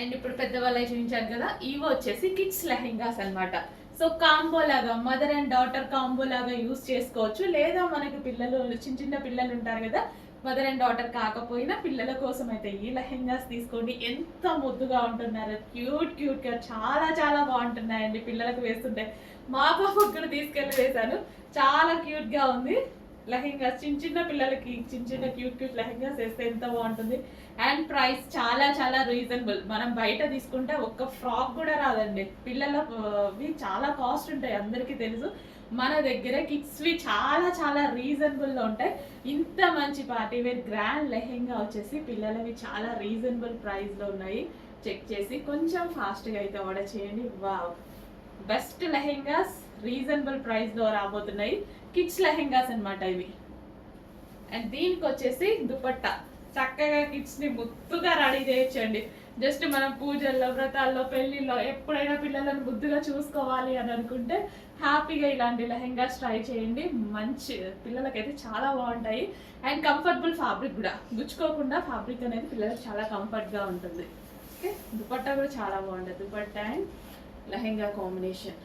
And ఇప్పుడు పెద్దవాళ్ళు చూపించాను కదా, ఇవి వచ్చేసి కిడ్స్ లెహెంగాస్ అన్నమాట. సో కాంబో లాగా మదర్ అండ్ డాటర్ కాంబో లాగా యూస్ చేసుకోవచ్చు. లేదా మనకి పిల్లలు చిన్న చిన్న పిల్లలు ఉంటారు కదా, మదర్ అండ్ డాటర్ కాకపోయినా పిల్లల కోసం అయితే ఈ లెహెంగాస్ తీసుకోండి. ఎంత ముద్దుగా ఉంటున్నారు, క్యూట్ క్యూట్ గా చాలా చాలా బాగుంటున్నాయండి పిల్లలకు వేస్తుంటే. మా పాపకు కూడా తీసుకెళ్ళి వేశాను, చాలా క్యూట్ గా ఉంది. లెహెంగాస్ చిన్న చిన్న పిల్లలకి చిన్న చిన్న క్యూట్ క్యూట్ లెహెంగాస్ వేస్తే ఎంత బాగుంటుంది. అండ్ ప్రైస్ చాలా చాలా రీజనబుల్. మనం బయట తీసుకుంటే ఒక్క ఫ్రాక్ కూడా రాదండి. పిల్లలవి చాలా కాస్ట్ ఉంటాయి, అందరికీ తెలుసు. మన దగ్గర కిడ్స్వి చాలా చాలా రీజనబుల్లో ఉంటాయి. ఇంత మంచి పార్టీ వేర్ గ్రాండ్ లెహెంగా వచ్చేసి పిల్లలవి చాలా రీజనబుల్ ప్రైస్లో ఉన్నాయి. చెక్ చేసి కొంచెం ఫాస్ట్గా అయితే ఆర్డర్ చేయండి. వావ్, బెస్ట్ లెహెంగాస్ రీజనబుల్ ప్రైస్లో రాబోతున్నాయి. కిడ్స్ లెహెంగాస్ అనమాట ఇవి. అండ్ దీనికి వచ్చేసి దుపట్టా. చక్కగా కిడ్స్ని ముద్దుగా రెడీ చేయొచ్చండి. జస్ట్ మనం పూజల్లో, వ్రతాల్లో, పెళ్లిల్లో ఎప్పుడైనా పిల్లలను ముద్దుగా చూసుకోవాలి అని అనుకుంటే హ్యాపీగా ఇలాంటి లెహెంగాస్ ట్రై చేయండి. మంచి పిల్లలకైతే చాలా బాగుంటాయి. అండ్ కంఫర్టబుల్ ఫ్యాబ్రిక్ కూడా, గుచ్చుకోకుండా ఫ్యాబ్రిక్ అనేది పిల్లలకు చాలా కంఫర్ట్గా ఉంటుంది. ఓకే, దుపట్టా కూడా చాలా బాగుంటుంది. Dupatta and lehenga combination.